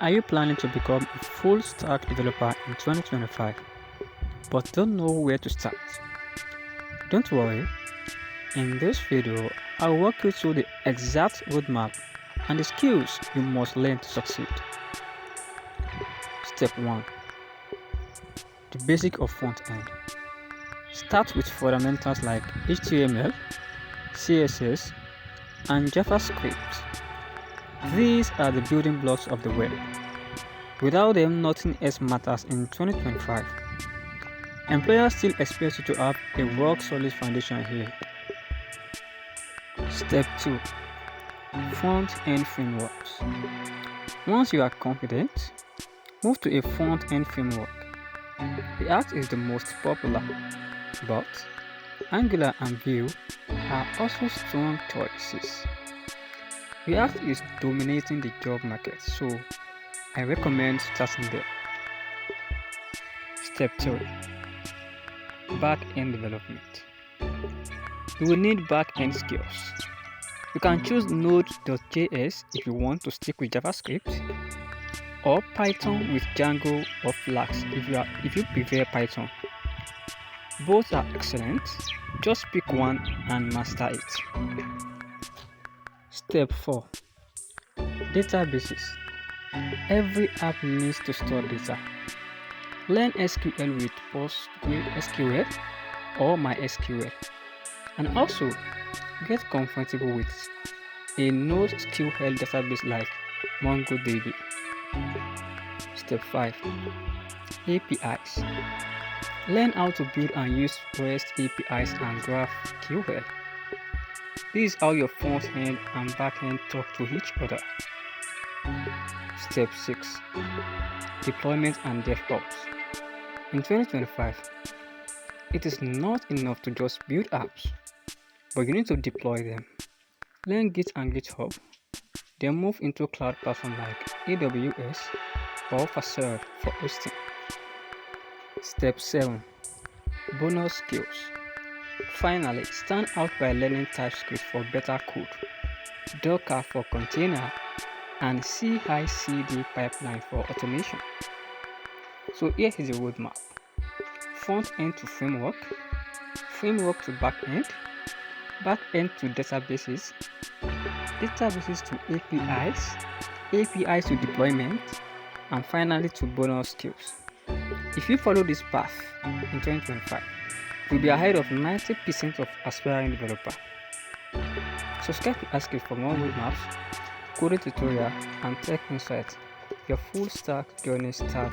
Are you planning to become a full stack developer in 2025 but don't know where to start? Don't worry, in this video I'll walk you through the exact roadmap and the skills you must learn to succeed. Step 1. The basic of front-end. Start with fundamentals like HTML, CSS, and JavaScript. These are the building blocks of the web. Without them, nothing else matters in 2025. Employers still expect you to have a rock-solid foundation here. Step 2. Front-end frameworks. Once you are confident, move to a front-end framework. React is the most popular, but Angular and Vue are also strong choices. React is dominating the job market, so I recommend starting there. Step 3. Back-end development. You will need back-end skills. You can choose Node.js if you want to stick with JavaScript, or Python with Django or Flask if you prefer Python. Both are excellent, just pick one and master it. Step 4. Databases. Every app needs to store data. Learn SQL with PostgreSQL or MySQL, and also get comfortable with a NoSQL database like MongoDB. Step 5. APIs. Learn how to build and use REST APIs and GraphQL. This is how your front end and back end talk to each other. Step 6. Deployment and DevOps. In 2025, it is not enough to just build apps, but you need to deploy them. Learn Git and GitHub, then move into cloud platforms like AWS or Vercel for hosting. Step 7. Bonus skills. Finally, stand out by learning TypeScript for better code, Docker for container, and CI/CD pipeline for automation. So here is the roadmap. Front end to framework, framework to back end to databases, databases to APIs, APIs to deployment, and finally to bonus skills. If you follow this path in 2025, you'll be ahead of 90% of aspiring developers. Subscribe to HiScript for more roadmaps, coding tutorial, and tech insights. Your full stack journey starts